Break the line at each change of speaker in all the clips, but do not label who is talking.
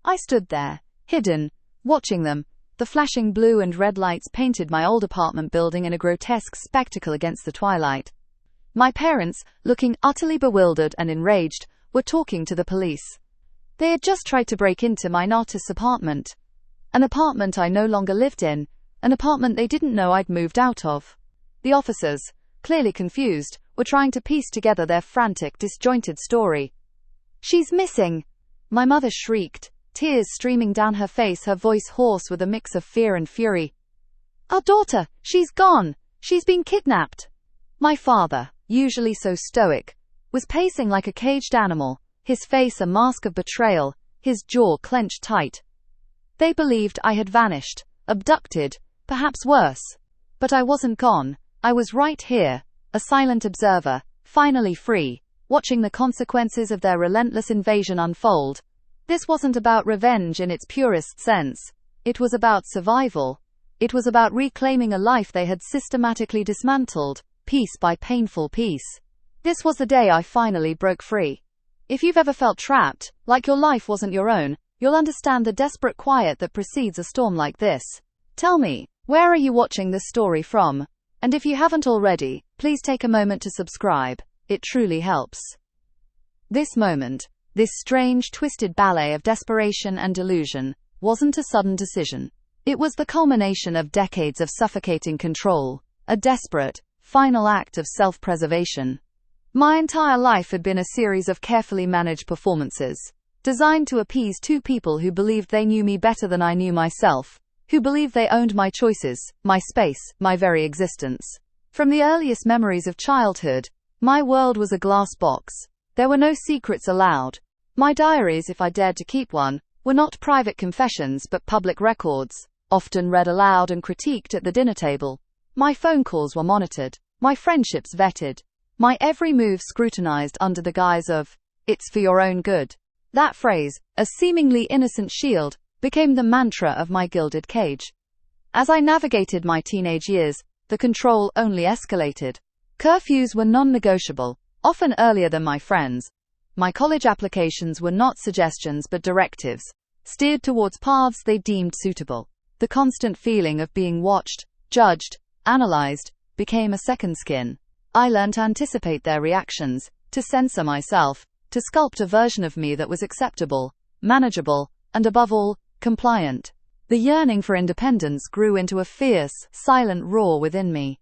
I stood there, hidden, watching them. The flashing blue and red lights painted my old apartment building in a grotesque spectacle against the twilight. My parents, looking utterly bewildered and enraged, were talking to the police. They had just tried to break into my artist's apartment. An apartment I no longer lived in, an apartment they didn't know I'd moved out of. The officers, clearly confused, were trying to piece together their frantic, disjointed story. "She's missing!" My mother shrieked, tears streaming down her face, her voice hoarse with a mix of fear and fury. "Our daughter! She's gone! She's been kidnapped!" My father, usually so stoic, was pacing like a caged animal, his face a mask of betrayal, his jaw clenched tight. They believed I had vanished, abducted, perhaps worse. But I wasn't gone. I was right here, a silent observer, finally free, watching the consequences of their relentless invasion unfold. This wasn't about revenge in its purest sense. It was about survival. It was about reclaiming a life they had systematically dismantled, piece by painful piece. This was the day I finally broke free. If you've ever felt trapped, like your life wasn't your own, you'll understand the desperate quiet that precedes a storm like this. Tell me, where are you watching this story from? And if you haven't already, please take a moment to subscribe. It truly helps. This moment, this strange, twisted ballet of desperation and delusion, wasn't a sudden decision. It was the culmination of decades of suffocating control, a desperate, final act of self-preservation. My entire life had been a series of carefully managed performances, designed to appease two people who believed they knew me better than I knew myself, who believed they owned my choices, my space, my very existence. From the earliest memories of childhood, my world was a glass box. There were no secrets allowed. My diaries, if I dared to keep one, were not private confessions but public records, often read aloud and critiqued at the dinner table. My phone calls were monitored, my friendships vetted, my every move scrutinized under the guise of, "It's for your own good." That phrase, a seemingly innocent shield, became the mantra of my gilded cage. As I navigated my teenage years, the control only escalated. Curfews were non-negotiable, often earlier than my friends. My college applications were not suggestions but directives, steered towards paths they deemed suitable. The constant feeling of being watched, judged, analyzed, became a second skin. I learned to anticipate their reactions, to censor myself, to sculpt a version of me that was acceptable, manageable, and above all, compliant. The yearning for independence grew into a fierce, silent roar within me.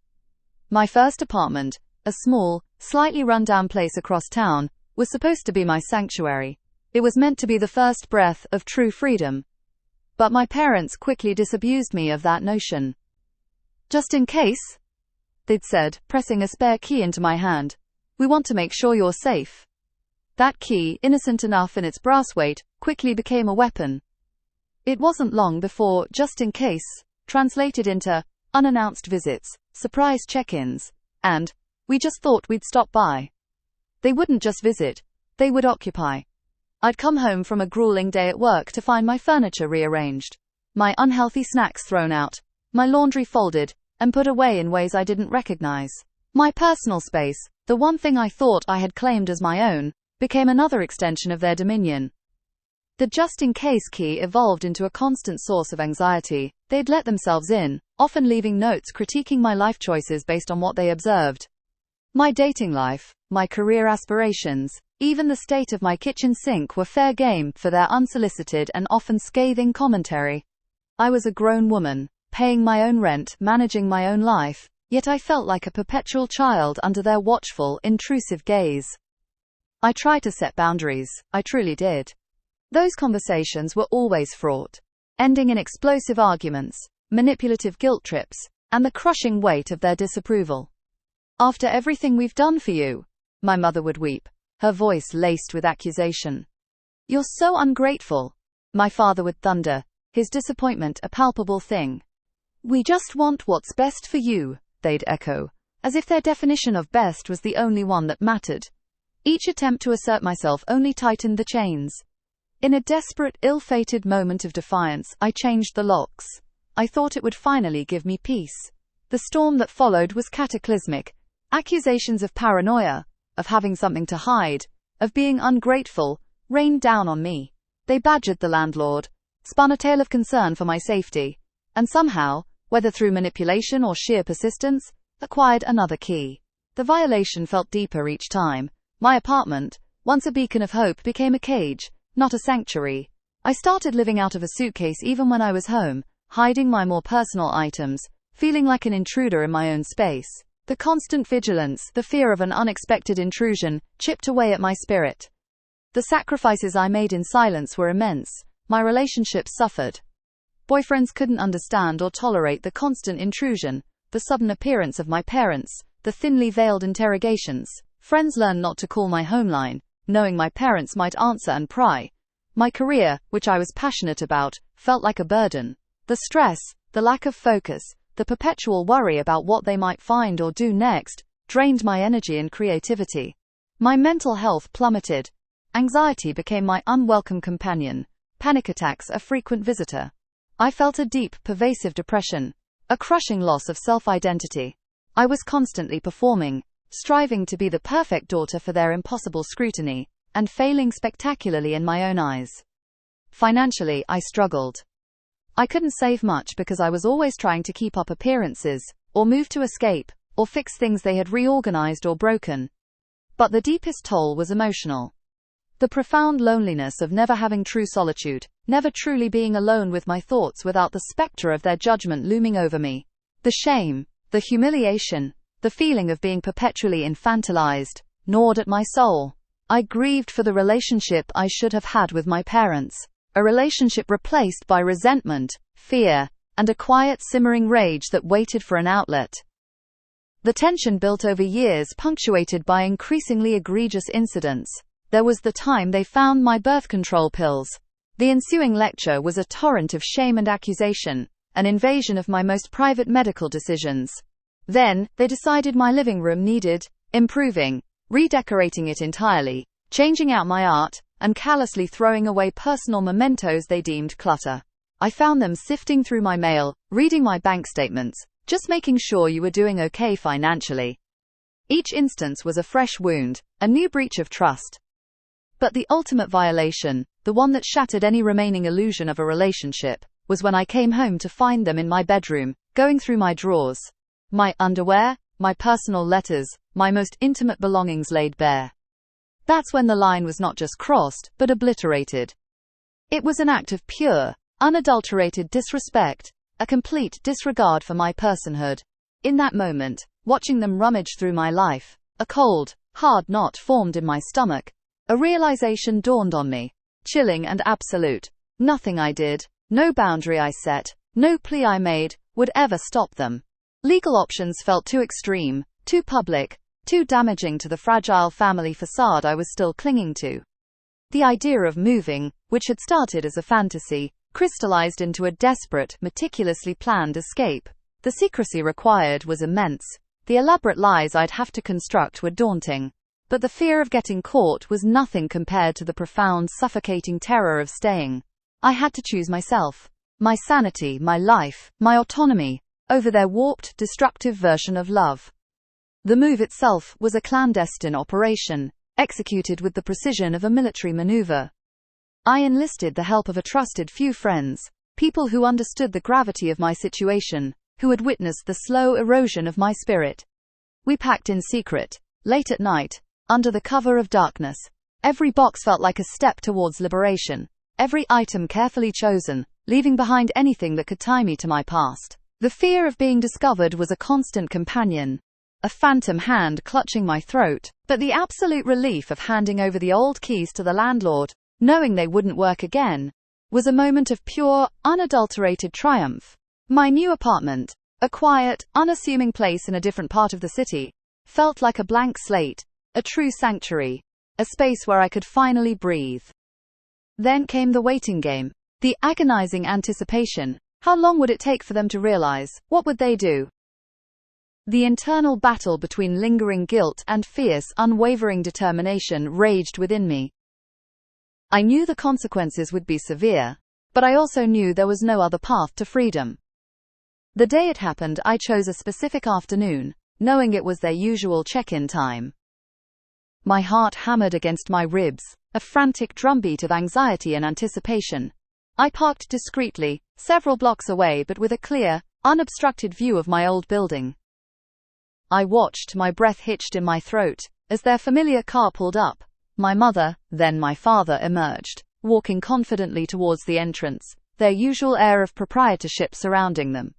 My first apartment, a small, slightly run-down place across town, was supposed to be my sanctuary. It was meant to be the first breath of true freedom. But my parents quickly disabused me of that notion. "Just in case," they'd said, pressing a spare key into my hand. "We want to make sure you're safe." That key, innocent enough in its brass weight, quickly became a weapon. It wasn't long before "just in case" translated into unannounced visits, surprise check-ins, and "we just thought we'd stop by." They wouldn't just visit, they would occupy. I'd come home from a grueling day at work to find my furniture rearranged, my unhealthy snacks thrown out, my laundry folded and put away in ways I didn't recognize. My personal space, the one thing I thought I had claimed as my own, became another extension of their dominion. The just-in-case key evolved into a constant source of anxiety. They'd let themselves in, often leaving notes critiquing my life choices based on what they observed. My dating life, my career aspirations, even the state of my kitchen sink were fair game for their unsolicited and often scathing commentary. I was a grown woman, paying my own rent, managing my own life, yet I felt like a perpetual child under their watchful, intrusive gaze. I tried to set boundaries, I truly did. Those conversations were always fraught, ending in explosive arguments, manipulative guilt trips, and the crushing weight of their disapproval. "After everything we've done for you," my mother would weep, her voice laced with accusation. "You're so ungrateful," my father would thunder, his disappointment a palpable thing. "We just want what's best for you," they'd echo, as if their definition of best was the only one that mattered. Each attempt to assert myself only tightened the chains. In a desperate, ill-fated moment of defiance, I changed the locks. I thought it would finally give me peace. The storm that followed was cataclysmic. Accusations of paranoia, of having something to hide, of being ungrateful, rained down on me. They badgered the landlord, spun a tale of concern for my safety, and somehow, whether through manipulation or sheer persistence, acquired another key. The violation felt deeper each time. My apartment, once a beacon of hope, became a cage, not a sanctuary. I started living out of a suitcase even when I was home, hiding my more personal items, feeling like an intruder in my own space. The constant vigilance, the fear of an unexpected intrusion, chipped away at my spirit. The sacrifices I made in silence were immense. My relationships suffered. Boyfriends couldn't understand or tolerate the constant intrusion, the sudden appearance of my parents, the thinly veiled interrogations. Friends learned not to call my home line, knowing my parents might answer and pry. My career, which I was passionate about, felt like a burden. The stress, the lack of focus, the perpetual worry about what they might find or do next, drained my energy and creativity. My mental health plummeted. Anxiety became my unwelcome companion, panic attacks a frequent visitor. I felt a deep, pervasive depression, a crushing loss of self-identity. I was constantly performing, striving to be the perfect daughter for their impossible scrutiny, and failing spectacularly in my own eyes. Financially, I struggled. I couldn't save much because I was always trying to keep up appearances, or move to escape, or fix things they had reorganized or broken. But the deepest toll was emotional. The profound loneliness of never having true solitude, never truly being alone with my thoughts without the specter of their judgment looming over me. The shame, the humiliation, the feeling of being perpetually infantilized, gnawed at my soul. I grieved for the relationship I should have had with my parents. A relationship replaced by resentment, fear, and a quiet simmering rage that waited for an outlet. The tension built over years, punctuated by increasingly egregious incidents. There was the time they found my birth control pills. The ensuing lecture was a torrent of shame and accusation, an invasion of my most private medical decisions. Then, they decided my living room needed improving, redecorating it entirely, changing out my art, and callously throwing away personal mementos they deemed clutter. I found them sifting through my mail, reading my bank statements, just making sure you were doing okay financially. Each instance was a fresh wound, a new breach of trust. But the ultimate violation, the one that shattered any remaining illusion of a relationship, was when I came home to find them in my bedroom, going through my drawers. My underwear, my personal letters, my most intimate belongings laid bare. That's when the line was not just crossed, but obliterated. It was an act of pure, unadulterated disrespect, a complete disregard for my personhood. In that moment, watching them rummage through my life, a cold, hard knot formed in my stomach. A realization dawned on me, chilling and absolute. Nothing I did, no boundary I set, no plea I made, would ever stop them. Legal options felt too extreme, too public, too damaging to the fragile family facade I was still clinging to. The idea of moving, which had started as a fantasy, crystallized into a desperate, meticulously planned escape. The secrecy required was immense. The elaborate lies I'd have to construct were daunting. But the fear of getting caught was nothing compared to the profound, suffocating terror of staying. I had to choose myself, my sanity, my life, my autonomy, over their warped, destructive version of love. The move itself was a clandestine operation, executed with the precision of a military maneuver. I enlisted the help of a trusted few friends, people who understood the gravity of my situation, who had witnessed the slow erosion of my spirit. We packed in secret, late at night, under the cover of darkness. Every box felt like a step towards liberation, every item carefully chosen, leaving behind anything that could tie me to my past. The fear of being discovered was a constant companion, a phantom hand clutching my throat, but the absolute relief of handing over the old keys to the landlord, knowing they wouldn't work again, was a moment of pure, unadulterated triumph. My new apartment, a quiet, unassuming place in a different part of the city, felt like a blank slate, a true sanctuary, a space where I could finally breathe. Then came the waiting game, the agonizing anticipation. How long would it take for them to realize? What would they do? The internal battle between lingering guilt and fierce, unwavering determination raged within me. I knew the consequences would be severe, but I also knew there was no other path to freedom. The day it happened, I chose a specific afternoon, knowing it was their usual check-in time. My heart hammered against my ribs, a frantic drumbeat of anxiety and anticipation. I parked discreetly, several blocks away but with a clear, unobstructed view of my old building. I watched, my breath hitched in my throat, as their familiar car pulled up. My mother, then my father, emerged, walking confidently towards the entrance, their usual air of proprietorship surrounding them.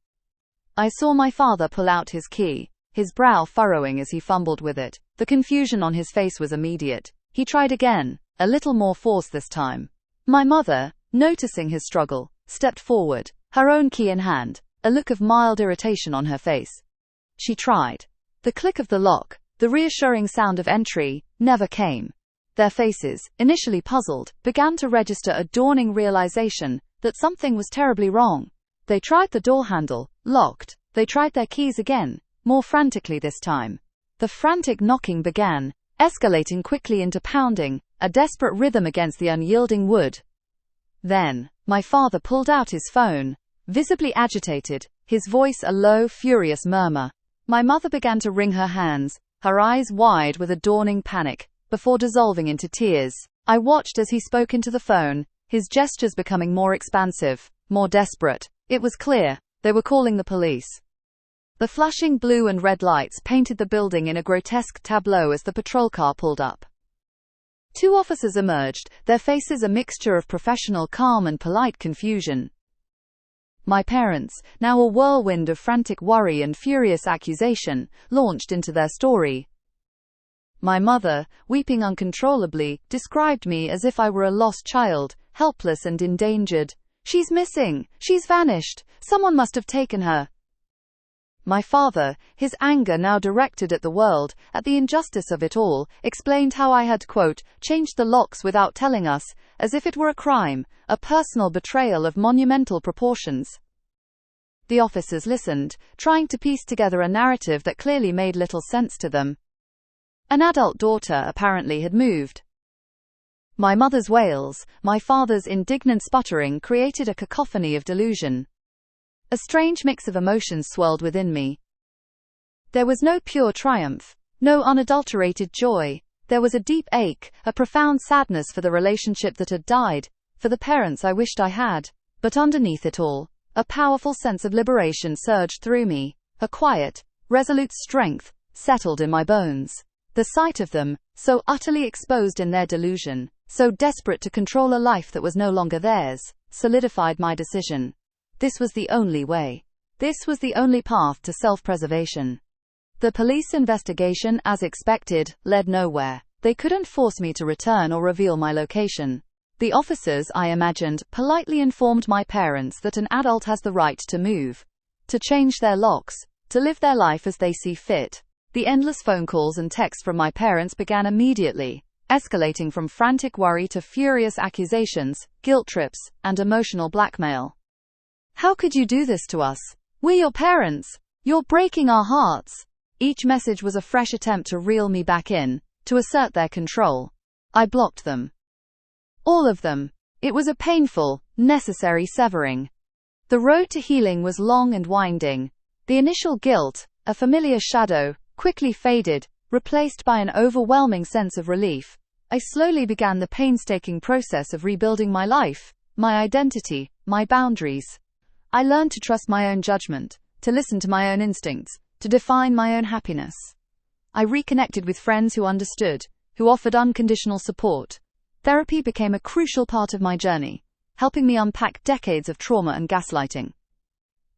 I saw my father pull out his key, his brow furrowing as he fumbled with it. The confusion on his face was immediate. He tried again, a little more force this time. My mother, noticing his struggle, stepped forward, her own key in hand, a look of mild irritation on her face. She tried. The click of the lock, the reassuring sound of entry, never came. Their faces, initially puzzled, began to register a dawning realization that something was terribly wrong. They tried the door handle, locked. They tried their keys again, more frantically this time. The frantic knocking began, escalating quickly into pounding, a desperate rhythm against the unyielding wood. Then, my father pulled out his phone, visibly agitated, his voice a low, furious murmur. My mother began to wring her hands, her eyes wide with a dawning panic, before dissolving into tears. I watched as he spoke into the phone, his gestures becoming more expansive, more desperate. It was clear, they were calling the police. The flashing blue and red lights painted the building in a grotesque tableau as the patrol car pulled up. 2 officers emerged, their faces a mixture of professional calm and polite confusion. My parents, now a whirlwind of frantic worry and furious accusation, launched into their story. My mother, weeping uncontrollably, described me as if I were a lost child, helpless and endangered. "She's missing. She's vanished. Someone must have taken her." My father, his anger now directed at the world, at the injustice of it all, explained how I had, quote, changed the locks without telling us, as if it were a crime, a personal betrayal of monumental proportions. The officers listened, trying to piece together a narrative that clearly made little sense to them. An adult daughter apparently had moved. My mother's wails, my father's indignant sputtering created a cacophony of delusion. A strange mix of emotions swirled within me. There was no pure triumph, no unadulterated joy. There was a deep ache, a profound sadness for the relationship that had died, for the parents I wished I had. But underneath it all, a powerful sense of liberation surged through me. A quiet, resolute strength settled in my bones. The sight of them, so utterly exposed in their delusion, so desperate to control a life that was no longer theirs, solidified my decision. This was the only way. This was the only path to self-preservation. The police investigation, as expected, led nowhere. They couldn't force me to return or reveal my location. The officers, I imagined, politely informed my parents that an adult has the right to move, to change their locks, to live their life as they see fit. The endless phone calls and texts from my parents began immediately, escalating from frantic worry to furious accusations, guilt trips, and emotional blackmail. "How could you do this to us? We're your parents. You're breaking our hearts." Each message was a fresh attempt to reel me back in, to assert their control. I blocked them. All of them. It was a painful, necessary severing. The road to healing was long and winding. The initial guilt, a familiar shadow, quickly faded, replaced by an overwhelming sense of relief. I slowly began the painstaking process of rebuilding my life, my identity, my boundaries. I learned to trust my own judgment, to listen to my own instincts, to define my own happiness. I reconnected with friends who understood, who offered unconditional support. Therapy became a crucial part of my journey, helping me unpack decades of trauma and gaslighting.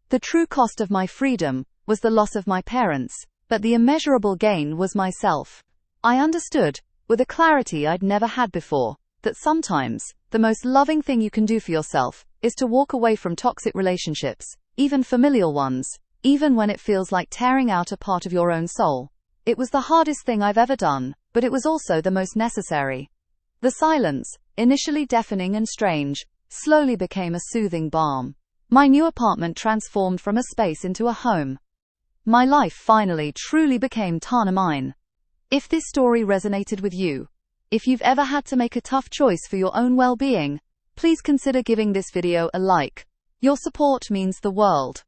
The true cost of my freedom was the loss of my parents, but the immeasurable gain was myself. I understood, with a clarity I'd never had before, that sometimes, the most loving thing you can do for yourself is to walk away from toxic relationships, even familial ones, even when it feels like tearing out a part of your own soul. It was the hardest thing I've ever done, but it was also the most necessary. The silence, initially deafening and strange, slowly became a soothing balm. My new apartment transformed from a space into a home. My life finally truly became mine. If this story resonated with you, if you've ever had to make a tough choice for your own well-being, please consider giving this video a like. Your support means the world.